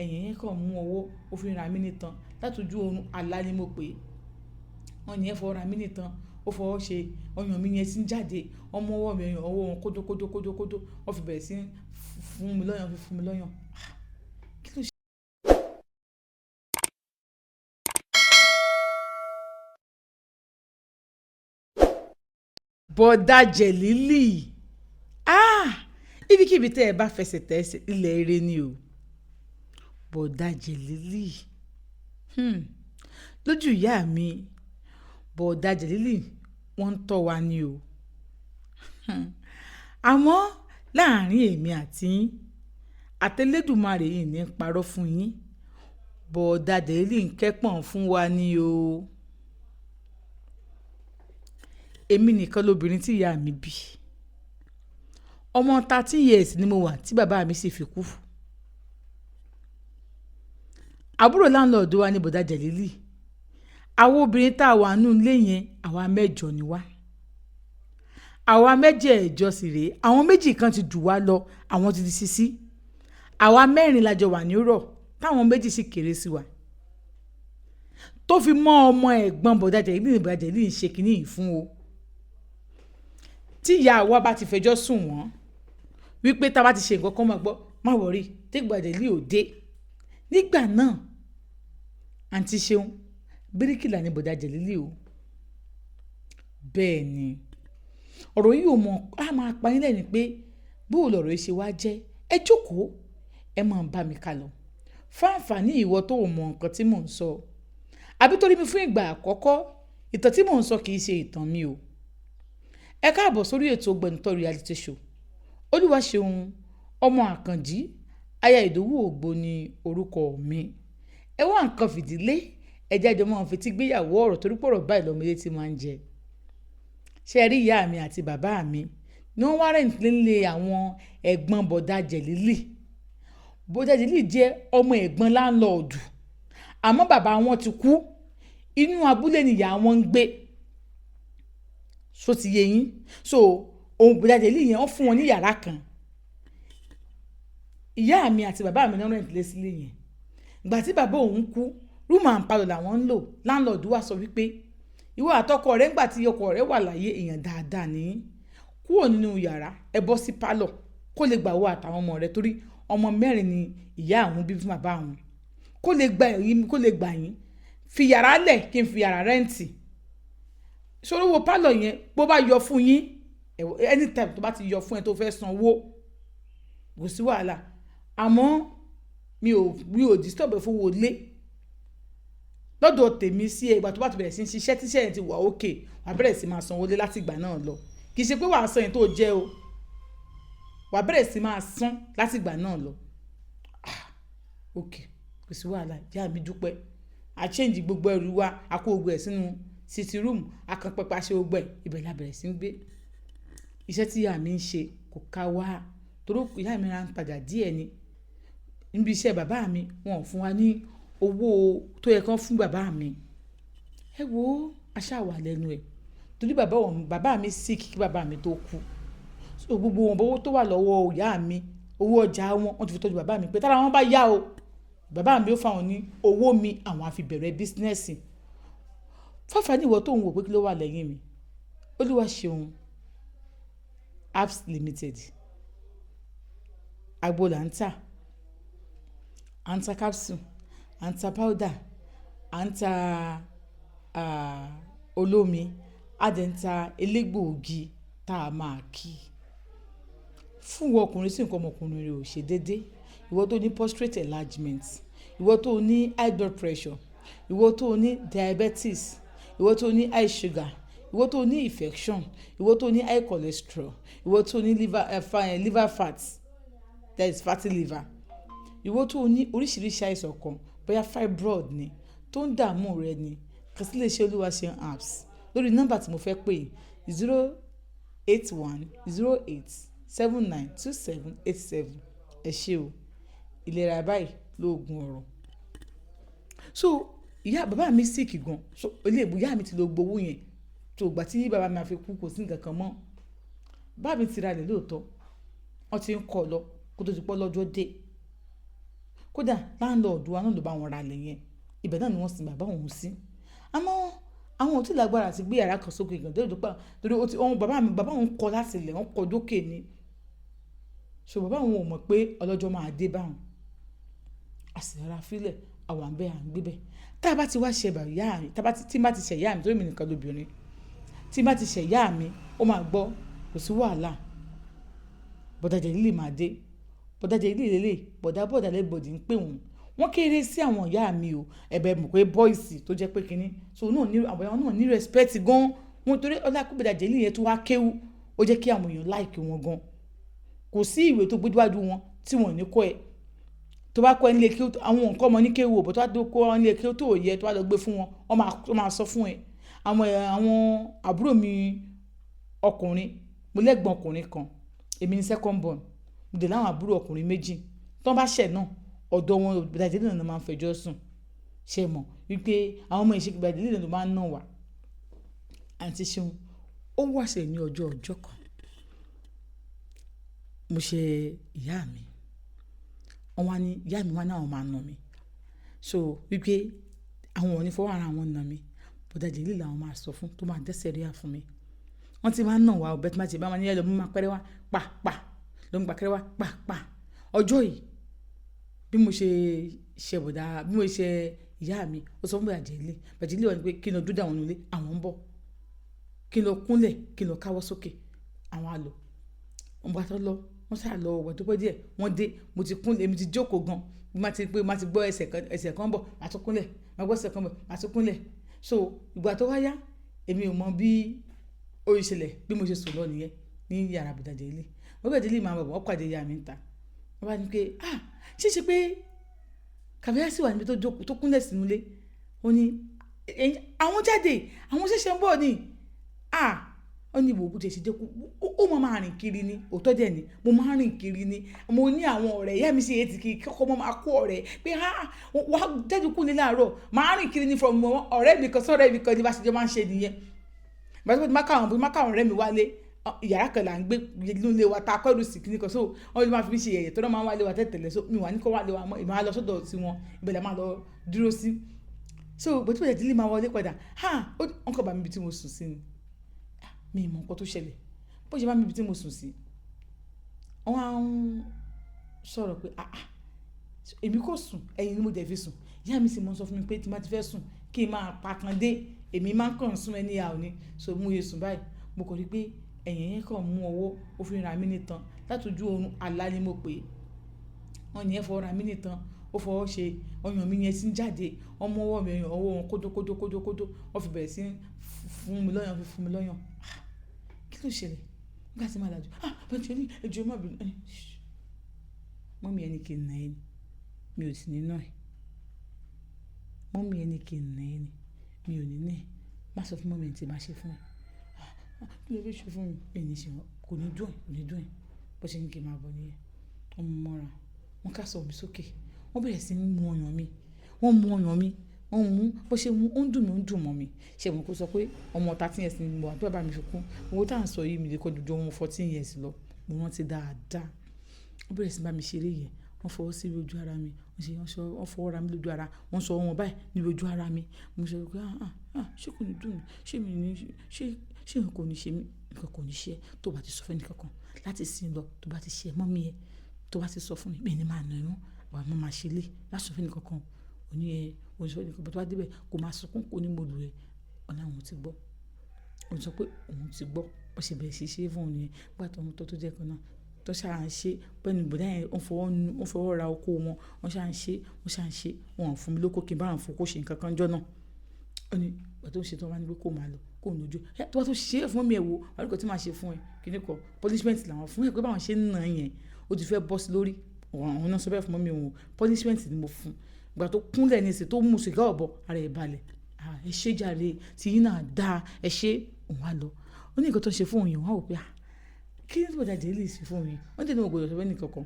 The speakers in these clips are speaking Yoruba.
ẹ̀yìn yẹn kàn mú ọwọ́ ó fi ra mí nìtàn látọjú oorun àlá ni mo pè é. Wọ́n yẹn fọwọ́ ra mí nìtàn ó fọwọ́ ṣe ọyàn mi yẹn sí ń jáde ọmọ ọwọ́ mi ọyàn ọwọ́ wọn kódókódó wọ́n fi bẹ̀rẹ̀ sí fún mi lọ́yàn. Kí ló ṣe? Bọ̀dá Jẹ̀lílì ibikíbi tẹ́ ẹ bá fẹsẹ̀ tẹ́ ilẹ̀ eré ni o. Bọ̀dá Jẹ̀lílì lójú ìyá mi Bọ̀dá Jẹ̀lílì wọ́n ń tọ́ wa ni o. Àmọ́ láàrin èmi àti yín àtẹlẹ́dùmarè yìí ní parọ́ fún yín Bọ̀dá Jẹ̀lílì ń kẹ́pọ̀n fún wa ni o. Èmi nìkan lobìnrin tí ìyá mi bí. Ọmọ 13 years ni mo wà tí bàbá mi sì fi kú. Àbúrò láńlọ́ọ̀dù wa ní Bọ̀dá Jẹ̀lílì. Àwọn obìnrin tá a wà nínú ilé yẹn àwa 8 ni wá. Àwa 8 sì rèé àwọn 2 kan ti jù wá lọ àwọn ti di sisi. Àwa 4 la jọ wà ní rọ̀ táwọn 2 sì kéré sí wa. Tó fi mọ́ ọmọ ẹ̀gbọ́n Bọ̀dá Jẹ̀lílì ní Bọ̀dá Jẹ̀lílì ń ṣe kínní yìí fún o. Tí ìyá wa bá ti fẹjọ́ sùn wọ́n wípé tá a bá ti ṣe nǹkan kan máa gbọ́ má wọrí tí Bọ̀dá Jẹ̀lílì ò dé. Nígbà náà àǹtí Ṣeun bíríkìlà ní Bọ̀dá Jẹ̀lílì o. Bẹ́ẹ̀ ni ọ̀rọ̀ yìí ò mọ̀ á máa pa yín lẹ́nu pé bó lọ̀rọ̀ yìí ṣe wá jẹ́ ẹ jókòó ẹ máa bá mi kà lọ. Fáǹfààní ìwọ tó mọ nǹkan tí mò ń sọ àbí torí mi fún ìgbà àkọ́kọ́ ìtàn tí mò ń sọ kì í ṣe ìtàn mi o. Ẹ káàbọ̀ sórí ètò Ògbẹ́nutọ́ reality show. Olúwaṣeun ọmọ Àkànjí aya Ìdòwú Ògbó ni orúkọ mi. Ẹ wá nǹkan fìdílé ẹjẹ́ àjọ máa ń fetí gbéyàwó ọ̀rọ̀ torí pọ̀rọ̀ báyìí lọ́mọ ilé tí máa ń jẹ. Ṣé ẹ rí ìyá mi àti bàbá mi ní wọ́n wá rẹ̀ǹtì nílé àwọn ẹ̀gbọ́n Bọ̀dá Jẹ̀lílì. Bọ̀dá Jẹ̀lílì jẹ́ ọmọ ẹ̀gbọ́n láńlọ́ọ̀dù àmọ́ bàbá wọn ti kú inú abúlé nìyá wọn ń gbé. So ti yé yín so òun Bọ̀dá Jẹ̀lílì yẹn wọ́n fún wọn ní yàrá kan. Ìyá mi àti bàbá mi náà rẹ̀ǹtì lé sílé yẹn. Ìgbà tí bàbá òun kú room and parlour làwọn ń lò. Láńlọ́ọ̀dù wa sọ wípé ìwọ àtọkọ rẹ ńgbà tí ọkọ rẹ wà láyé èèyàn dáadáa ní kúrò nínú yàrá ẹ bọ́ sí pálọ̀ kó lè gbà wọ àtàwọn ọmọ rẹ torí ọmọ 4 ni ìyá àwọn bí fún bàbá àwọn kó lè gbà yín fi yàrá lẹ̀ kí n fi yàrá rẹ́ǹtì ṣòro pálọ̀ yẹn bó bá yọ fún yín anytime tó bá ti yọ fún ẹ tó fẹ́ sanwó kò sí wàhálà àmọ́ mi ò disturb ẹ fún wọlé lọ́dọ̀ tèmi sí ìgbà tó bá ti bẹ̀rẹ̀ sí ṣiṣẹ́ tíṣẹ́ yẹn ti wà ókè wà bẹ̀rẹ̀ sí máa sanwó lé láti ìgbà náà lọ kì í ṣe pé wàá san yẹn tó jẹ́ o wà bẹ̀rẹ̀ sí máa san láti ìgbà náà lọ ókè kò sí wàhálà ìyá mi dúpẹ́ a change gbogbo ẹrù wa a kó gbogbo ẹ̀ sínú sitting room a kan pẹpẹ aṣẹ gbogbo ẹ̀ ibẹ̀ la bẹ̀rẹ̀ sí ń gbé iṣẹ́ tí ìyá mi ń ṣe kò ká wá torí ìyá mi ra ń tajà díẹ̀ ni níbi iṣẹ́ bàbá mi wọn ò fún wa ní owó tó yẹ kán fún bàbá mi ẹ wo aṣá wà lẹ́nu ẹ̀ torí bàbá mi sick kí bàbá mi tó kú so gbogbo wọn owó tó wà lọ́wọ́ ìyá mi owó ọjà wọn ti fi tọ́jú bàbá mi pé tára wọn bá yá o bàbá mi ó fáwọn ní owó mi àwọn á fi bẹ̀rẹ̀ bísínẹ́sì fáfá ní ìwọ tó ń wò pé kí ló wà lẹ́yìn mi Olúwaṣeun apps limited agbo là ń tà capsule à ń ta powder à ń ta olómi a dẹ̀ ń ta elégbòogi tá a máa kí fún ìwọ ọkùnrin sí nǹkan ọmọkùnrin rẹ ò ṣe déédéé ìwọ tó ní prostate enlargement ìwọ tó ní high blood pressure ìwọ tó ní diabetes ìwọ tó ní high sugar ìwọ tó ní infection ìwọ tó ní high cholesterol ìwọ tó ní liver fat that is fatty liver ìwọ tó ní oríṣiríṣi àìsàn kan bóyá fibroid ni tó ń dààmú rẹ ni kàn sí lè ṣe Olúwaṣeun apps lórí nọ́mbà tí mo fẹ́ pè 08108792787 ẹ ṣé o ìlera báyìí lóògùn ọ̀rọ̀ so bàbá mi sick gan so ìyá mi ti lọ gbowó yẹn tó gbà tí bàbá mi àfi kú kò sí nǹkan kan mọ́ bàbá mi ti ra lẹ̀ lóòótọ́ wọ́n ti ń kọ́ lọ kó tó ti pọ́ lọ́jọ́ dé kódà láńlọ́ọ̀dù wa náà ló bá wọn ra ilẹ̀ yẹn, ibẹ̀ náà ni wọ́n sin bàbá òun sí. Àmọ́ àwọn ò tí lágbára àti gbé yàrá kan sókè gan torí bàbá òun kọ́ láti ilẹ̀, wọ́n kọ́ dókè ni. So bàbá òun ò mọ̀ pé ọlọ́jọ́ máa dé báwọn. Àṣìlára fílẹ̀ àwọn àbẹ́ à ń gbé bẹ́ẹ̀. Tá a bá ti wá ṣe ìyá mi, tí n bá ti ṣe ìyá mi torí mi nìkan lóbìnrin, tí n bá ti ṣe ìyá mi ó máa gbọ́ kò sí wàhálà. Bọ̀dá Jẹ̀lílì máa dé. Bọ̀dá Jẹ̀lílì lélẹ̀ bọ̀dá lẹ́bọ̀dì ń pè wọ́n kéré sí àwọn ìyá mi o, ẹ̀bẹ̀ mọ̀ pé bọ́ìsì tó jẹ́ pé kínní so àwọn náà ní respect gan. Wọ́n torí ọlá kó bọ̀dá Jẹ̀lílì yẹn tó wá kéwú ó jẹ́ kí àwọn èèyàn like wọn gan. Kò sí ìwé tó gbójúwájú wọn tí wọ́n ní kọ́ ẹ. Tó bá kọ́ ẹ nílé kí àwọn nǹkan ọmọ ní kéwú ò bọ̀ tó wá kọ́ ẹ nílé kí ó tó yẹ tó wá lọ gbé fún wọn wọ́n máa sọ fún ẹ. Àwọn àbúrò mi ọkùnrin, mo lẹ́gbọ̀n ọkùnrin kan, èmi ni second born, mo dẹ̀ láwọn àbúrò ọkùnrin méjì tó bá ṣẹ̀ náà ọ̀dọ̀ wọn Bọ̀dá Jẹ̀lílì náà máa ń fẹjọ́ sùn. Ṣé mọ̀ wípé àwọn ọmọ ìṣe Bọ̀dá Jẹ̀lílì náà máa ń nà wá. Àǹtí Ṣeun ó wàṣẹ ní ọjọ́ kan mo ṣe ìyá mi, wọ́n wá ní ìyá mi wá náà máa nà mí, so wípé àwọn ò ní fọwọ́ ara wọn nà mí, Bọ̀dá Jẹ̀lílì làwọn máa sọ fún tó máa dẹ́sẹ̀ rí à fún mi. Wọ́n ti máa ń nà wá ọ̀bẹ tí máa ti bá wọn ní ẹlòmí máa pẹ́rẹ́ wá pàpà ló ń gba kẹ́rẹ́ wá pàpà. Ọjọ́ yìí bí mo ṣe ìyá mi ó sọ fún Bọ̀dá Jẹ̀lílì wà ní pé kí n lọ dúdà wọn nílé àwọn ń bọ̀, kí n lọ kúnlẹ̀ kí n lọ káwọ́ sókè àwọn àlọ́. Wọ́n bá tọ́ lọ wọ́n sá lọ ọ̀wọ́ tó pẹ́ díẹ̀ wọ́n dé, mo ti kúnlẹ̀ èmi ti jókòó gan, má ti gbọ́ ẹsẹ̀ kan bọ̀ má tún kúnlẹ̀, má gbọ́ ẹsẹ̀ kan bọ̀ má tún kúnlẹ̀. So ìgbà tó wáyá èmi ò mọ bí ó ṣẹlẹ̀ bí mo ṣe sùn lọ nìyẹn ní yàrá Bọ̀dá Jẹ̀lílì. Bọ̀dá Jẹ̀lílì máa bọ̀ wọ́n pàdé ìyá mi ń ta. Wọ́n bá ní pé ṣíṣe pé Kàfáyá sì wà níbi tó kúnlẹ̀ sínú ilé. Ó ní àwọn jáde àwọn ṣẹ̀ṣẹ̀ ń bọ̀ ni. Ó ní ìwòkú tẹ̀ sí dé ó máa rìn kiri ni, òótọ́ dẹ̀ ni mo máa rìn kiri ni. Mo ní àwọn ọ̀rẹ́ ìyá mi sì yé ti kí kọ́kọ́ mọ́ máa kó ọ̀rẹ́ pé wá jáde kú ní láàárọ̀ máa rìn kiri ni from ọ̀rẹ́ mi kan sọ́rẹ́ mi kan ní bá ṣe jọ máa ń ṣe nìyẹn. Bàtí mo ti má káwọn ọ̀rẹ́ mi wálé yàrá kan là ń gbé nínú ilé wa ta kọ́ọ̀lù sí kíní kan so wọ́n ti máa fi ṣe yẹ̀yẹ̀ tó náà máa ń wálé wa tẹ̀tẹ̀lẹ̀ so mi wà ní kọ́ wálé wa mọ́ ìmọ̀ á lọ sọ́dọ̀ sí wọn ìbẹ̀lẹ̀ máa lọ dúró sí. So bó tí Bọ̀dá Jẹ̀lílì máa wọlé padà wọ́n kọ̀ bá mi ibi tí mo sùn sí ni. Mi ì mọ̀ nǹkan tó ṣẹlẹ̀ bó ṣe bá mi ibi tí mo sùn sí. Wọ́n á ń sọ̀rọ̀ pé èmi kò sùn ẹ̀yìn ni mo dẹ̀ fi sùn. Ìyá mi sì mọ́ sọ fún mi pé tí má ti fẹ́ sùn kí n máa pa kan dé èmi máa ń kàn sún ẹni àwọn ni. So mo yẹ sùn báyìí mo kọ̀ rí pé ẹ̀yìn yẹn kàn mú ọwọ́ ó fi ra mí nítan látọjú oorun àlá ni mo pè é. Wọ́n yẹn fọwọ́ ra mí nítan ó fọwọ́ ṣe ọyàn mi yẹn sí ń jáde ọmọ ọwọ́ mi ọyàn ọwọ́ wọn kódó wọ́n fi bẹ̀rẹ̀ sí fún mi lọ́yàn. Kí ló ṣẹlẹ̀ nígbà tí màá lajú Bọ̀dá Jẹ̀lílì ẹjọ́ má bínú mọ́mí ẹni kì í nà ẹni mi ò sì ní náà ẹ̀ mọ́mí ẹni kì í nà ẹni mi ò ní náà ẹ̀ má sọ fún mọ́mí ẹni tí máa ṣe fún ẹ. Kí ló fẹ́ ṣe fún mi ẹni ṣe wọn kò ní dùn ẹ̀ bó ṣe ní kí n máa bọ̀ nìyẹn. Wọ́n mú mọ́ra wọ́n ká sọ mi sókè wọ́n bẹ̀rẹ̀ sí mú ọyàn mi wọ́n mú bó ṣe mú ó ń dùn mọ́ mi. Ṣé mo kó sọ pé ọmọ 13 years ni mo wà tó bàbá mi fi kú owó tá à ń sọ yìí mi lè kọ́ dojú ọmọ 14 years lọ mo rántí dáadáa. Wọ́n bẹ̀rẹ̀ sí bá mi ṣeré yẹn wọ́n fọwọ́ sí ojú ara mi wọ́n fọwọ́ ra mi lójú ara wọ́n sọ wọn báyìí níbi ojú ara mi mo sọ pé ṣé kò ní dùn mí ṣé nǹkan kò ní ṣe mí nǹkan kò ní ṣe ẹ́ tó bá ti sọ fún ẹnì kankan láti sin lọ tó bá ti ṣe mọ́mí ẹ tó bá ti sọ fún mi bẹ́ẹ̀ ni máa nà ẹ̀rún wà á máa ṣe lé láti sọ fún ẹnì kankan òní ẹ òṣìṣẹ́ ẹnì kankan tó bá débẹ̀ kò máa sunkún kò ní mo lù ẹ́ ọ̀nà àwọn ti gbọ́ òun sọ pé òun ti gbọ́ ó ṣe bẹ̀rẹ̀ sí ṣe fún òun yẹn gbà tó ohun tó jẹ́ kan náà tó ṣáà ń ṣe pẹ́ẹ́nì bọ̀dá yẹn wọ́n fọwọ́ ra oko wọn wọ́n ṣáà ń ṣe wọn fún mi lóko kí n bá wọn fún kó ṣe nǹkan kan jọ náà ó ní ìgbà tó ń ṣe tó wá ní pé kó máa lọ kó lójú tó bá tó ṣe é fún mi ẹ̀ wò àríkò tí màá ṣe fún ẹ kíní kan punishment làwọn fún ẹ pé báwọn ṣe ń nà yẹn ó ti fẹ́ bọ́ sí lórí àwọn náà sọ bẹ́ẹ̀ fún mi òun punishment ni mo fún ìgbà tó kúnlẹ̀ ní ìsìn tó mú sìgá ọ̀bọ ara ẹ̀ balẹ̀ ẹ ṣe jàre tí yín náà dáa ẹ ṣe òun wá lọ ó ní nǹkan tó ṣe fún òun yẹn wọ́n á wò pé kí ni Bọ̀dá Jẹ̀lílì sí fún òun yẹn wọ́n tẹ̀lé ògbódò sọ́fẹ́ nìkan kan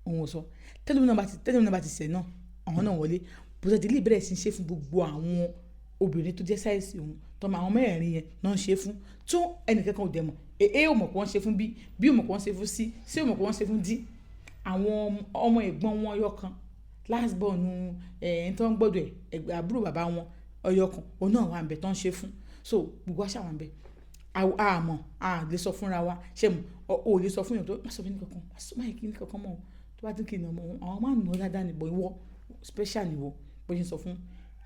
òun ò sọ tẹ́lẹ̀ mi náà bá ti sẹ̀ náà àwọn náà wọlé Bọ̀dá Jẹ̀lílì bẹ̀rẹ̀ sí ṣe fún gbogbo àwọn obìnrin tó jẹ́ sáìsì òun tọ́mọ àwọn mẹ́rin yẹn náà ń ṣe fún tó ẹnìkankan ò dẹ̀ mọ̀ ò mọ̀ pé wọ́n ṣe fún bí ò mọ̀ pé wọ́n ṣe fún sí ò mọ̀ pé wọ́n ṣe fún dí àwọn ọmọ ẹ̀gbọ́n wọn ọyọ kan last born ẹ̀ẹ́n tó ń gbọ́dọ̀ àbúrò bàbá wọn ọyọ kan òun náà wà ń bẹ tó ń ṣe fún so gbogbo àṣà wà ń bẹ àmọ́ lè sọ fúnra wa ṣé mo ò lè sọ fún yàn tó má sọ fún ní kankan má sọ máyì kí ní kankan mọ́ tó bá dín kí ní ọmọ àwọn máa ń nà ọ́ dáadáa nìbọ̀ ìwọ special nìwọ bó ṣe ń sọ fún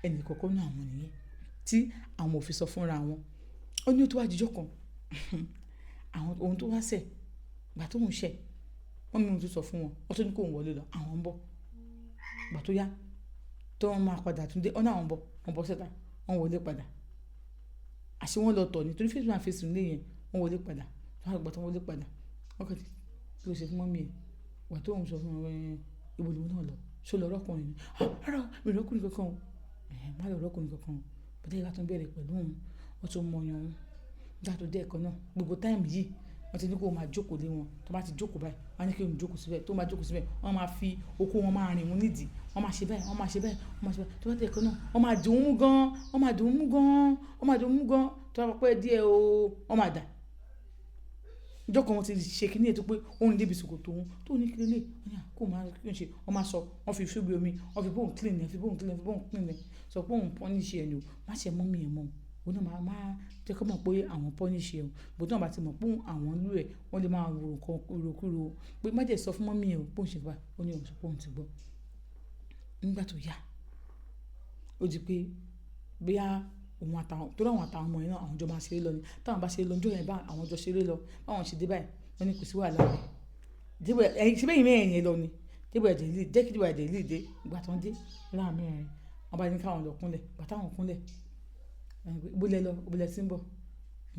ẹnì kọ̀ọ̀kan náà àwọn nìyẹn tí àwọn ò fi sọ fúnra wọn ó ní ó tó wá jíjọ́ kan àwọn ohun tó wá ṣẹ̀ gbà tó ń ṣẹ̀ wọ́n mímú tó sọ fún wọn wọ́n tó ní kó ń wọlé lọ àwọn ń bọ̀ gbà tó yá tó wọ́n máa padà tún dé ọ́nà àwọn bọ̀ wọ́n bọ́ sẹ́ta wọ́n wọlé padà àṣé wọ́n lọ tọ̀ ní torí fífi máa fi sùn lé yẹn wọ́n wọlé padà wọ́n gbà tó wọlé padà wọ́n kàn tí ó ṣe fún mọ́mí ẹ̀ gbà tó ń sọ fún wọn ìbòlù náà lọ ṣó lọ rọ́kùnrin ni rárá mi rọ́kùnrin kankan o má lọ rọ́kùnrin kankan o bọ́dá ìgbà tó ń bẹ̀rẹ̀ pẹ̀lú òun wọ́n tó mọ ọyàn òun nígbà tó dé ẹ̀kọ́ náà gbogbo táìmù yìí wọ́n ti ní kó máa jókòó lé wọn tó bá ti jókòó báyìí wọ́n á ní kí òun jókòó síbẹ̀ tó máa jókòó síbẹ̀ wọ́n máa fi okó wọn máa rìn wọn nídìí wọ́n máa ṣe báyìí wọ́n máa ṣe báyìí wọ́n máa ṣe báyìí tó bá dé ẹ̀kọ́ náà wọ́n máa dùn ún mú gan wọ́n máa dùn ún mú gan wọ́n máa dùn ún mú gan tó bá pẹ́ díẹ̀ o wọ́n máa dà ìjọ́ kan wọ́n ti ṣe kíní ètò pé òun débi sòkòtò òun tó ní kílélẹ̀ kó máa kí n ṣe wọ́n máa sọ wọ́n fi fíbi omi wọ́n fi bóun clean ẹ̀ fi bóun clean ẹ̀ fi bóun clean ẹ̀ sọ pé òun pọ́níṣì ẹ̀ ni o má ṣe mọ́ mi ẹ̀ mọ́ òun náà máa jẹ́ kó mọ̀ pé àwọn pọ́níṣì ẹ̀ o bó tí wọ́n bá ti mọ̀ pé àwọn lú ẹ̀ wọ́n lè máa rò nǹkan kúrò pé má jẹ́ sọ fún mọ́mí ẹ̀ o bóun ṣe gbà ó ní òun sọ pé òun ti gbọ́ nígbà tó yá ó di pé bóyá òun àtàwọn tó ráwọn àtàwọn ọmọ yẹn náà àwọn jọ máa ṣeré lọ ni táwọn bá ṣeré lọ ọjọ́ yẹn bá àwọn jọ ṣeré lọ báwọn ṣe dé báyìí wọ́n ní kò sí wàhálà rẹ̀ débò ẹ̀yìn ṣe bẹ́yìn mẹ́rin yẹn lọ ni débò ẹ̀jẹ̀ lè jẹ́ kí débò ẹ̀jẹ̀ lè dé ìgbà tó ń dé láàrin mẹ́rin wọ́n bá ní káwọn lọ kúnlẹ̀ ìgbà táwọn kúnlẹ̀ ìbúlẹ̀ lọ ìbúlẹ̀ tí ń bọ̀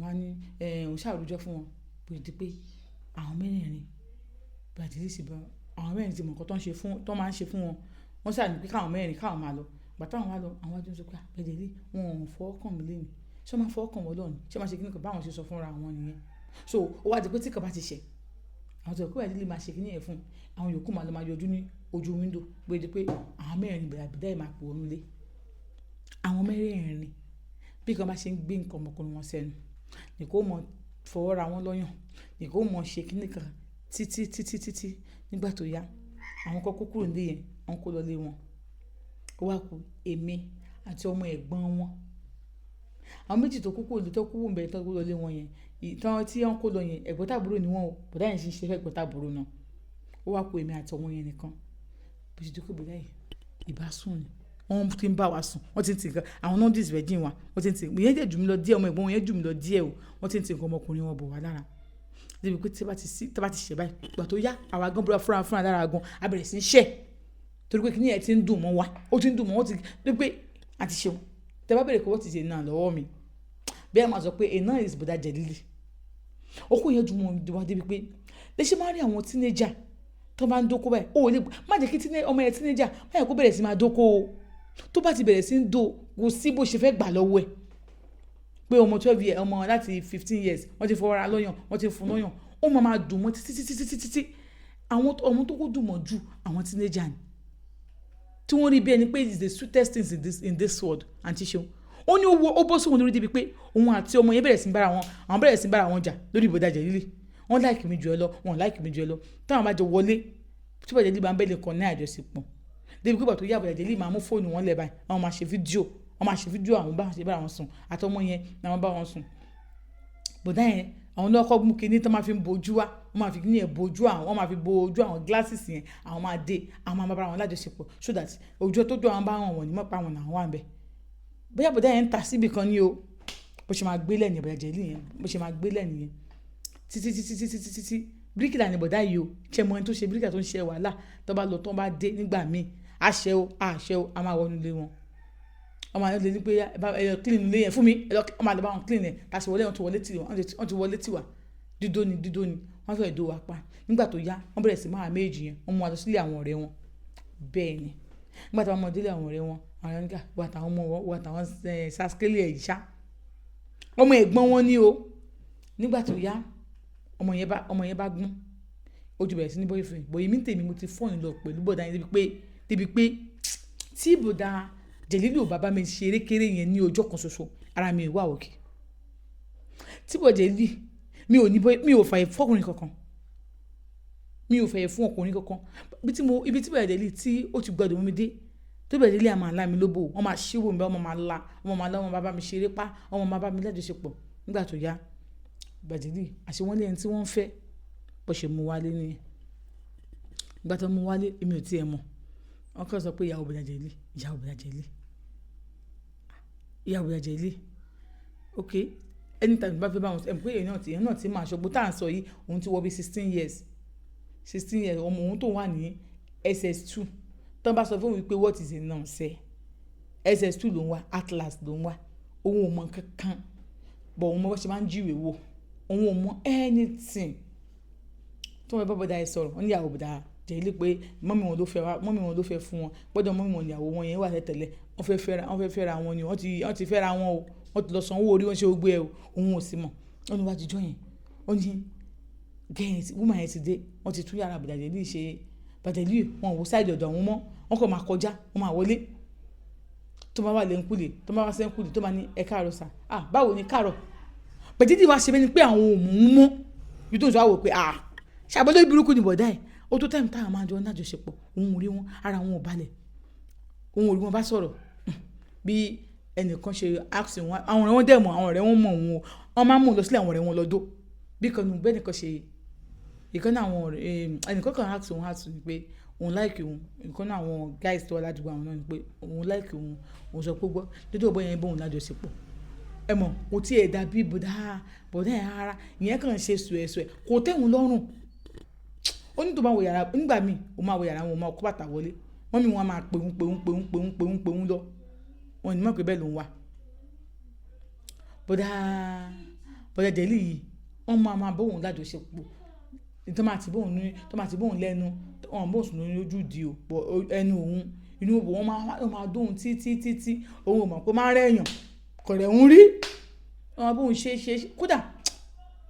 wọ́n á ní òun ṣàròjọ́ fún wọn bó di pé àwọn mẹ́rin bàjẹ́ lè sì bọ́ àwọn mẹ́rin ti mọ̀ nǹkan tó máa ń ṣe fún wọn wọ́n ṣàní pé káwọn mẹ́rin káwọn máa lọ bàtà àwọn wa lọ àwọn adúlọ sọ pé àbẹ̀dẹ̀ rí wọn ò fọwọ́ kàn mí lẹ́nu ṣé máa fọwọ́ kàn wọ́n lọ́ọ̀ni ṣé máa ṣe kíní kan báwọn ṣe sọ fúnra àwọn nìyẹn so ó wá di pé tí kan bá ti ṣẹ̀ àwọn tó kọ́ ìwádìí lè máa ṣe kíní yẹn fún àwọn yòókù máa lọ máa yọjú ní ojú wíńdò pé di pé àwọn mẹ́rin bẹ̀rẹ̀ àbídá yìí máa pò ó nílé àwọn mẹ́rin bí kan bá ṣe ń gbé nǹkan ọmọkùnrin wọn sẹ́nu ní kó mọ fọwọ́ ra wọn lọ́yàn ní kó mọ ṣe kíní kan títí nígbà tó yá àwọn kọ́ kó kúrò nílé yẹn àwọn kó lọ lé wọn ó wá kù èmi àti ọmọ ẹ̀gbọ́n wọn àwọn méjì tó kúkú olùtọ́ kúkú ń bẹ̀rẹ̀ tó kú lọ lé wọn yẹn ìtàn tí wọ́n kó lọ yẹn ẹ̀gbọ́n tàbúrò ni wọ́n o bọ̀dá yẹn sì ń ṣe fẹ́ ẹ̀gbọ́n tàbúrò náà ó wá kù èmi àti ọmọ yẹn nìkan bó ṣe dúkú bọ̀dá yìí ìbá sùn ni wọ́n ti ń bá wa sùn wọ́n ti ń tì nǹkan àwọn náà dìs virgin wa wọ́n ti ń tì ìyẹn jẹ́ jù mí lọ díẹ̀ ọmọ ẹ̀gbọ́n wọn yẹn jù mí lọ díẹ̀ o wọ́n ti ń tì nǹkan ọmọkùnrin wọn bọ̀ wá lára débi pé tí bá ti ṣẹ̀ báyìí ìgbà tó yá àwa gan búra fúnra lára gan a bẹ̀rẹ̀ sí ń ṣẹ̀ torí pé kíní ẹ̀ ti ń dùn mọ́ wa ó ti ń dùn mọ́ ó ti rí pé a ti ṣeun tẹ bá bẹ̀rẹ̀ kó wọ́n ti ṣe náà lọ́wọ́ mi bí a máa sọ pé iná is bọ̀dá jẹ̀lílì ó kó yẹn dùn mọ́ wa débi pé léṣe máa rí àwọn tínéjà tó bá ń dókó báyìí ó lè má jẹ́ kí ọmọ yẹn tínéjà má yẹ kó bẹ̀rẹ̀ sí máa dókó o tó bá ti bẹ̀rẹ̀ sí ń do kò sí bó ṣe fẹ́ gbà lọ́wọ́ ẹ̀ pé ọmọ 12 years ọmọ láti 15 years wọ́n ti fọwọ́ra lọ́yàn wọ́n ti fún lọ́yàn ó máa dùn mọ́ títí àwọn ọmọ tó kó dùn mọ́ ju àwọn tínéjà ni tí wọ́n rí bí ẹni pé it is the sweetest things in this world àǹtí ṣeun ó ní ó bọ́ sóhun lórí débi pé òun àti ọmọ yẹn bẹ̀rẹ̀ sí bára wọn jà lórí ìbọ̀dá jẹ̀lílì wọ́n láìkì mi jù ẹ lọ wọ́n láìkì mi jù ẹ lọ táwọn bá jọ wọlé tí bọ̀dá jẹ̀lílì máa ń bẹ̀lẹ̀ kan ní àjọṣepọ̀ débi pé bàtò yá bọ̀dá jẹ̀lílì máa mú fóònù wọn lẹ̀ báyìí àwọn máa ṣe fídíò àwọn bá ṣe bára wọn sùn àtọmọ yẹn ni àwọn bá wọn sùn bọ̀dá yẹn àwọn lọ́kọ́ mú kinní tó máa fi bojú wa wọ́n máa fi kinní yẹn bojú àwọn wọ́n máa fi bojú àwọn glasses yẹn àwọn máa dé àwọn máa bára wọn lájọṣepọ̀ so that ojú tó dùn àwọn bá wọn wọ̀n ní mọ́pá wọn náà wà ń bẹ̀ bóyá bọ̀dá yẹn ń ta síbi kan ní o bó ṣe máa gbé lẹ́yìn bọ̀dá jẹ̀lí yẹn bó ṣe máa gbé lẹ́yìn yẹn títí bíríkìlà ni bọ̀dá yìí o ṣe mọ ẹni tó ṣe bíríkìlà tó ń ṣe wàhálà tó bá lọ tó bá dé nígbà míì àṣẹ o a máa wọnú ilé wọn ọmọ àyọ̀ lè ní pé ẹ clean ilé yẹn fún mi ọmọ àdàbà wọn clean ẹ̀ tàṣí wọlé wọn ti wọlé tiwa dídó ni wọ́n fẹ́ẹ́ dó wa pa nígbà tó yá wọ́n bẹ̀rẹ̀ sí máa méjì yẹn wọ́n mú wa lọ sílé àwọn ọ̀rẹ́ wọn bẹ́ẹ̀ ni nígbà tí wọ́n mọ délé àwọn ọ̀rẹ́ wọn àwọn nígbà wà táwọn ọmọ wọn wà táwọn sàskélé ẹ̀ ṣá ọmọ ẹ̀gbọ́n wọn ní o nígbà tó yá ọmọ yẹn bá gbọ́n ó ti bẹ̀rẹ̀ sí ní boyfriend bòye mi tèmi mo ti fọ́ọ̀nù lọ pẹ̀lú bọ̀dá yẹn débi pé tí bọ̀dá jẹ̀lílì ò bàbá mi ṣe erékeré yẹn ní ọjọ́ kan ṣoṣo ara mi wà òkè tí bọ̀dá jẹ̀lílì mi ò fàyè fọ́kùnrin kankan mi ò fẹ́ fún ọkùnrin kankan ibi tí bẹ̀rẹ̀ délé tí ó ti gbọdọ̀ mú mi dé tó bẹ̀rẹ̀ délé àmà ńlá mi lóbò wọ́n máa ṣíwò mi bá wọ́n máa la wọ́n máa bá mi ṣeré pa wọ́n máa bá mi lẹ́jọṣepọ̀ nígbà tó yá bàdìlì àṣẹ wọ́n lé ẹni tí wọ́n fẹ́ bó ṣe mú wálé nìyẹn ìgbà tó mú wálé èmi ò tiẹ̀ mọ̀ wọ́n kàn sọ pé ìyàwó bẹ̀rẹ̀ jẹ́ ilé ok anytime bá fẹ́ bá wọn ẹ̀ pé èèyàn náà ti máa ṣọgbó tá à ń sọ yìí òun ti wọ bí 16 years ọmọ òun tó wà ní SS2 tán bá sọ fún mi pé what is a nonsense SS2 ló ń wá Atlas ló ń wá òun ò mọ kankan bọ̀ òun mọ bó ṣe máa ń jíwèé wò òun ò mọ anything tó wọn bá bọ́dà ẹ sọ̀rọ̀ wọ́n ní ìyàwó bọ́dà jẹ́ ilé pé mọ́mí wọn ló fẹ́ fún wọn gbọ́dọ̀ mọ́mí wọn ìyàwó wọn yẹn wà tẹ́tẹ̀lẹ̀ wọ́n fẹ́ fẹ́ra wọn ni wọ́n ti fẹ́ra wọn o wọ́n ti lọ san owó orí wọn ṣe gbé ẹ o òun ò sí mọ̀ wọ́n ní wá jíjọ́ yẹn wọ́n ní gẹ̀ẹ́n woman yẹn ti dé wọ́n ti tún yàrá bàdàlì ṣe bàdàlì wọn ò wò sáìdì ọ̀dọ̀ àwọn mọ́ wọ́n kàn máa kọjá wọ́n máa wọlé tó bá wà lẹ́ńkùlé tó bá wà sẹ́ńkùlé tó bá ní ẹ káàárọ̀ sà báwo ni káàárọ̀ pẹ̀tẹ́tì wá ṣe bẹ́ni pé àwọn ò mú un mọ́ yìí tó ń sọ àwò pé ṣàbọ̀dọ̀ burúkú ni bọ̀dá ẹ̀ ó tó tẹ́mi táwọn máa jọ nájọṣepọ̀ òun ò rí wọn ara wọn ò balẹ̀ òun ò rí wọn bá sọ̀rọ̀ bí ẹnìkan ṣe ask wọn àwọn ọ̀rẹ́ wọn dẹ̀ mọ̀ àwọn ọ̀rẹ́ wọn mọ̀ òun o wọ́n máa ń mú un lọ sílẹ̀ àwọn ọ̀rẹ́ wọn lọ́dọ̀ bí kan nù bẹ́ẹ̀ nìkan ṣe ìkan náà àwọn ọ̀rẹ́ ẹnìkan kan ask wọn àtún ni pé òun láìkì òun ìkan náà àwọn guys tó wà ládùúgbò àwọn náà ni pé òun láìkì òun sọ pé gbọ́ dídò bọ́ yẹn bóun lájọṣepọ̀ ẹ mọ̀ kò tí ẹ̀ dàbí bọ̀dá ẹ̀ rárá ìyẹn kàn ṣe sùẹ̀sùẹ̀ kò tẹ̀wọ̀n lọ́rùn ó ní tó máa wọ yàrá nígbà míì ó máa wọ yàrá wọn máa kó bàtà wọlé wọ́n mi wọn máa pèun lọ wọn ní mọ̀ pé bẹ́ẹ̀ ló ń wà bọ̀dá délì yìí wọ́n máa bóun lájọṣepọ̀ tó máa ti bóun lẹ́nu wọ́n bóun sùn lójú di ẹnu òun inú òbò wọ́n máa dóhun títí òun ò mọ̀ pé máa rẹ̀yàn kọ̀rẹ̀ ń rí wọ́n bóun ṣe kódà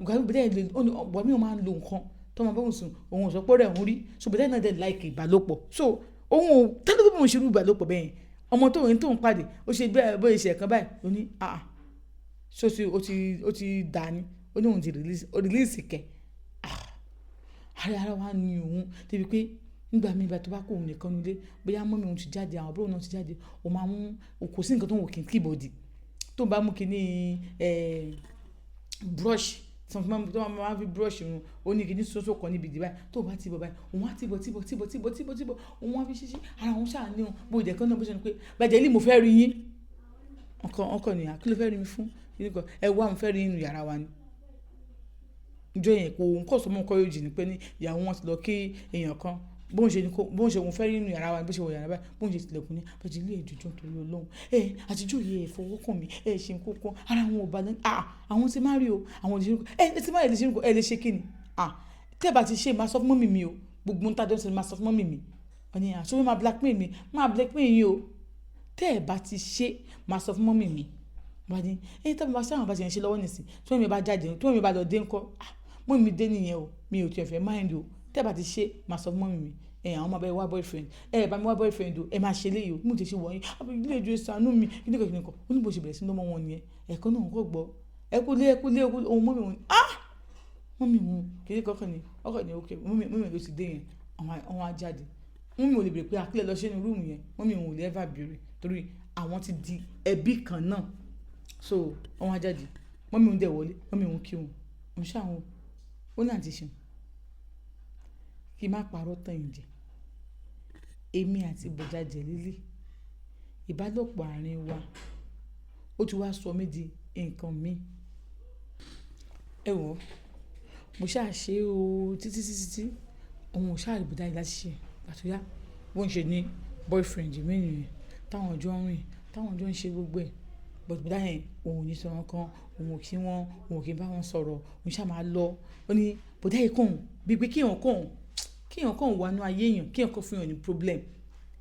ọ̀gbọ́n mi ò máa ń lo nǹkan tó máa bóun sùn òun ò sọ pé rẹ̀ ń rí so bọ̀dá náà dẹ̀ láìkì ìbálòpọ̀ so òun ò tẹ́lẹ̀ bí mo ṣe rú ìbálòpọ̀ bẹ́ẹ̀ ọmọ tó ń pàdé ó ṣe bẹ́ẹ̀ bóyá ṣe ẹ̀kan báyìí ó ní so ó ti dà ní ó ní òun ti release kẹ̀ ara wa ni òun débi pé nígbà míì bá tó bá kó òun nìkan nílé bóyá mọ́mí òun ti jáde àwọn àbúrò náà ti jáde ó máa mú kò sí nǹkan tó ń wò kíbọ̀dì tó bá mú kíní brush tó máa fi brush irun ó ní kíní sọ́sọ́ kan níbi ìdíbà tó bá tìbọ̀ báyìí òun á tìbọ̀ òun á fi ṣíṣí ara òun ṣáà ní òun bó ìdẹ̀kan náà bó ṣe ní pé bàjẹ́ ilé mo fẹ́ rí yín ọkàn nìyà kí ló fẹ́ rí mi fún ẹ wá mo fẹ́ rí inú yàrá wa ni ìjọ yẹn kò ń kọ́ sọmọ́ kọ́ yóò jì ní pé ní ìyàwó wọn ti lọ kí èèyàn kan bóun ṣe òun fẹ́ rí inú yàrá wa bó ṣe wọ yàrá báyìí bóun ṣe tilẹ̀kùn ní bàjẹ́ ilé ìjọjọ́ torí Ọlọ́run àtijọ́ yìí ẹ̀ fọwọ́ kàn mí ṣe ń kókó ara wọn ò balẹ̀ àwọn ti máa rí o àwọn ti ṣe ti máa lè ṣe lè ṣe kí ni tẹ́ bá ti ṣe máa sọ fún mọ́mì mi o gbogbo ń tàjọ́ sí máa sọ fún mọ́mì mi ọ̀nì àṣọ máa blackmail mi máa blackmail yín o tẹ́ bá ti ṣe máa sọ fún mọ́mì mi wọ́n ní tẹ́ bá sáwọn bá ti ṣe lọ́wọ́ nìsín tí wọ́n mi bá jáde tí wọ́n mi bá lọ dé ńkọ́ mọ́mì mi dé nìyẹn o mi ò tiẹ̀ fẹ́ mind o tẹ́ bá ti ṣe máa sọ fún mọ́mì mi àwọn ọmọ abẹ́ wá boyfriend bá mi wá boyfriend o máa ṣe léyìí o mú ti ṣe wọ̀nyí ilé ìjọ ìsànú mi kíníkọ̀ ó ní bó ṣe bẹ̀rẹ̀ sí lọ́mọ wọn nìyẹn ẹ̀kọ́ náà kò gbọ́ ẹkúlé ohun mọ́mì wọn mọ́mì wọn kìí kọ́kọ́ ni ọkọ̀ ni ok mọ́mì ló ti dé yẹn àwọn ajáde mọ́mì ò lè bèrè pé àkílẹ̀ lọ ṣe ní rúùmù yẹn mọ́mì wọn ò lè ever bèrè torí àwọn ti di ẹbí kan náà so àwọn ajáde mọ́mì wọn dẹ̀ wọlé mọ́mì wọn kí wọn òun ṣáwọn ó ní àti ṣeun kí má parọ́ tàn yìí jẹ èmi àti bọ̀dá Jẹ̀lílì ìbálòpọ̀ àárín wa ó ti wá sọ mí di nǹkan mi ẹ wò mo ṣáà ṣe o títí òun ò ṣáà rí bọ̀dá yìí láti ṣe àtúnyá bó ń ṣe ní boyfriend mi nìyẹn táwọn ọjọ́ ń rìn táwọn ọjọ́ ń ṣe gbogbo ẹ̀ bọ̀dá yẹn òun ò ní sọ wọn kan òun ò kí wọn òun ò kí bá wọn sọ̀rọ̀ òun ṣáà máa lọ ó ní bọ̀dá yìí kàn bíi pé kíyàn kàn wà nú ayé èèyàn kíyàn kàn fún yàn ní problem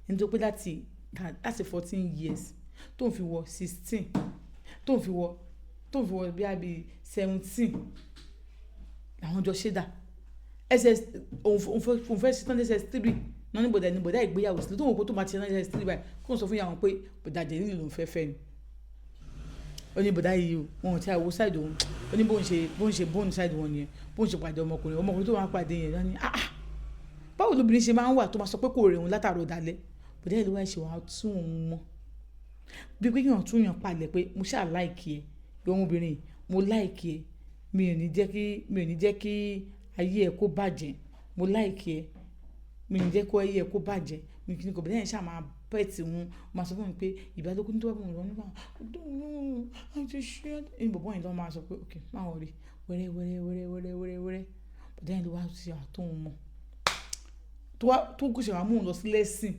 ẹni tó pé láti 14 years tó ń fi wọ 16 tó ń fi wọ bí i 17 àwọn jọ ṣẹ́dà òun fẹ́ sí tán ss3 náà ní bọ̀dá ìgbéyàwó sílẹ̀ tó ń wò pé tó máa ti ṣe ss3 báyìí kó ń sọ fún yàwọn pé bọ̀dá Jẹ̀lílì ló ń fẹ́ ni ó ní bọ̀dá yìí o wọn ò tí a wo ṣáìdì òun ó ní bóun ṣe bóun ṣáìdì wọn nìyẹn bóun ṣe pàdé ọmọkùnrin tó wà pàdé yẹn lọ́ní báwo lóbìnrin ṣe máa ń wà tó máa sọ pé kò rẹ̀ òun látàrọ̀ dalẹ̀ bọ̀dá ìlú wa ṣe wàá tún òun mọ́ bí pé yàn tún yàn palẹ̀ pé mo ṣáà láìkì ẹ ìwọ ọmọbìnrin mo láìkì ẹ mi ò ní jẹ́ kí ayé ẹ kó bàjẹ́ mo láìkì ẹ mi ò ní jẹ́ kó ayé ẹ kó bàjẹ́ mi kì í kò bẹ́ẹ̀ yẹn ṣáà máa pẹ́ẹ̀tì wọn máa sọ fún mi pé ìbálòpọ̀ tó wà fún mi lọ nípa àti ṣé ẹni bọ̀bọ̀ yẹn lọ́ máa sọ pé ok máa wọ̀ rí wẹ́rẹ́ bọ̀dá yẹn ló wá sí àtúnwò mọ́ tó kù ṣe wàá mú un lọ sí lẹ́sìn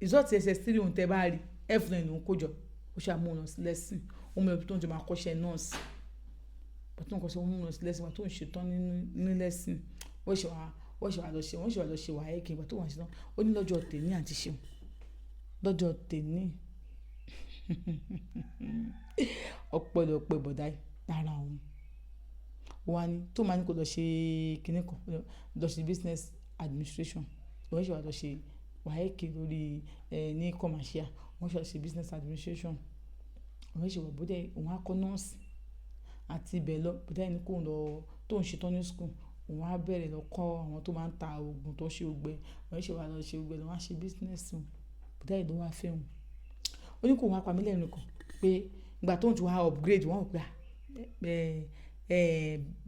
ìzọ́ọ̀tì SS3 ohun tẹ́ bá rí F9 ló ń kójọ ó ṣe àmú un lọ sí lẹ́sìn ó mú ẹbí tó ń jẹ máa kọ́ṣẹ́ nọ́ọ̀sì bàtú nǹkan ṣe wọ́n mú un lọ sí lẹ́sìn bàtú ń ṣetán ní lẹ́sìn wọ́n ṣe wà lọ ṣe wàá kí bàtú wọ́n ṣetán ó ní lọ́jọ́ tèmi àti ṣeun lọ́jọ́ tèmi ọ̀pọ̀lọpọ̀ bọ̀dá lára òun wà ní tó máa ní kó lọ ṣe kinní kan lọ ṣe business administration wọ́n ṣe wà lọ ṣe wàhálà lórí ní commercial wọ́n ṣe wà lọ ṣe business administration wọ́n ṣe wà bóde òun á kọ́ nọ́ọ̀sì àti ibẹ̀ lọ bóde ẹni kò lọ tó ń ṣetán ní school òun á bẹ̀rẹ̀ lọ kọ́ àwọn tó máa ń ta oògùn tó ṣe ògbẹ wọ́n ṣe wà lọ ṣe ògbẹ lọ́wọ́ á ṣe business bóde ẹni ló wá fẹ́ wọn ó ní kó wọn apá mi lẹ́nu kan pé ìgbà tó ń ti wá upgrade wọ́n gbà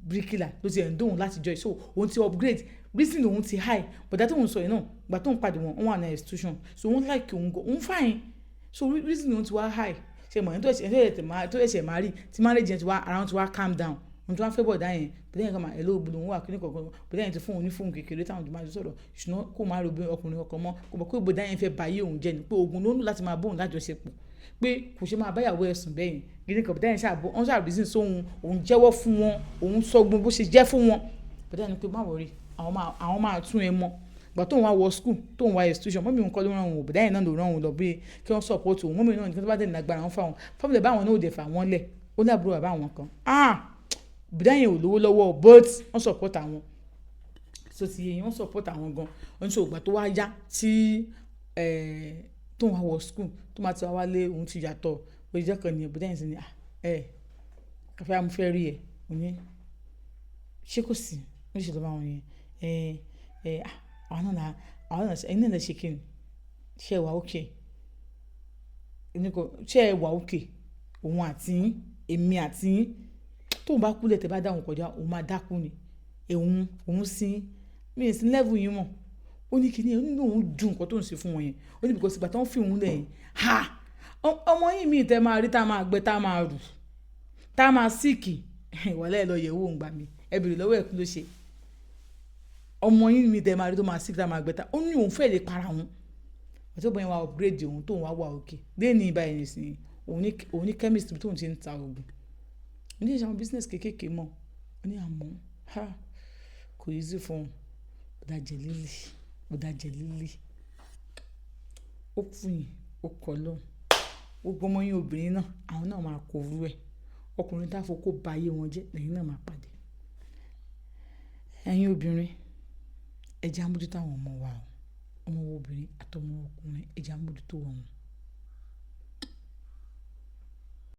bíríkìlà ló ti ẹ̀ ń dóhùn láti jọ so òun ti upgrade reason òun ti high but that òun sọ yẹn náà ìgbà tó ń pàdé wọn wà ní institution so òun like òun go òun fine so reason òun ti wá high ṣe mọ̀ yẹn tó ẹ̀ṣẹ̀ máa rí tí marriage yẹn ti wá ara wọn ti wá calm down òun ti wá fẹ́ bọ̀dá yẹn bọ̀dá yẹn kan máa ẹ̀lọ́ ògbóni òun wà kíní kọ̀ọ̀kan bọ̀dá yẹn ti fún òun ní fóònù kékeré táwọn jù máa ti sọ̀rọ̀ ṣùgbọ́n kó máa rí ọkùnrin ọkọ̀ mọ́ kò mọ̀ pé bọ̀dá yẹn fẹ́ báyé òun jẹ́ ni pé oògùn ló ń lò láti máa bóun lájọṣepọ̀ pé kò ṣe máa báyàwó ẹ̀sùn bẹ́yìn gidi kan bọ̀dá yẹn ṣàbọ̀ wọ́n ṣàbísí sóhun òun jẹ́wọ́ fún wọn òun sọ gbogbo bó ṣe jẹ́ fún wọn bọ̀dá yẹn pé má wọrí àwọn máa tún ẹ mọ́ gbà tóun wá wọ school tóun wá institution mọ́mí òun kọ́ ló ràn wọ́n bọ̀dá yẹn náà ló ràn wọ́n lọ bí kí wọ́n support òun mọ́mí náà ní kí wọ́n bá dẹ̀ lágbára wọn fáwọn fábílẹ̀ báwọn náà ò dẹ̀ fà wọ́n lẹ̀ ó ní àbúrò bàbá àwọn kan bọ̀dá yẹn ò lówó lọ́wọ́ but wọ́n support àwọn so ti yẹn wọ́n support àwọn gan wọ́n ti ògbà tó wá yá tí tóun wá wọ school tó máa ti wá wálé òun ti yàtọ̀ pé ìjọ kan nìyẹn bọ̀dá yẹn sì ní kàfẹ́ amúfẹ́ rí ẹ̀ òní ṣé kò sí ó ṣe lọ́wọ́ àwọn yẹn àwọn náà ẹ̀yin náà lè ṣe kí ni ṣe ẹ wà òkè ṣe ẹ wà òkè òun àti yín èmi àti yín tóun bá kúlẹ̀ tẹ́ bá dáhùn kọjá òun máa dákú ni òun sí mi ì sí level yín mọ̀ ó ní kíní ẹ̀ ó ní òun ju nǹkan tó ń ṣe fún wọn yẹn ó ní bìkọ́sì ìgbà tó ń fi òun lẹ̀ yẹn ọmọ yìí mi tẹ́ máa rí tá a máa gbẹ tá a máa rù tá a máa síìkì ìwọlẹ́ ẹ̀ lọ yẹ̀ wò ń gbà mí ẹ bèrè lọ́wọ́ ẹ̀ kí ló ṣe ọmọ yìí mi tẹ́ máa rí tó máa síìkì tá a máa gbẹ tá ó ní òun fẹ́ lè para wọn àti ó bọ́ yẹn wá upgrade òun tóun wá wà òkè lẹ́yìn ìbá ẹ̀ nìsín òun ní chemist tóun ti ń ta oògùn ní ìṣàwọn business kéékèèké mọ́ ó ní àmọ́ kò yí sí fún un bùdájẹ́ lílì ó fún yín ó kọ́ lóhùn gbogbo ọmọ yín obìnrin náà àwọn náà máa kó rú ẹ̀ ọkùnrin tá a fọ́ kó ba ayé wọn jẹ́ lẹ́yìn náà máa pàdé ẹ̀yin obìnrin ẹ jẹ́ á mójútó àwọn ọmọ wa ọmọ obìnrin àtọmọ ọkùnrin ẹ jẹ́ á mójútó wọn.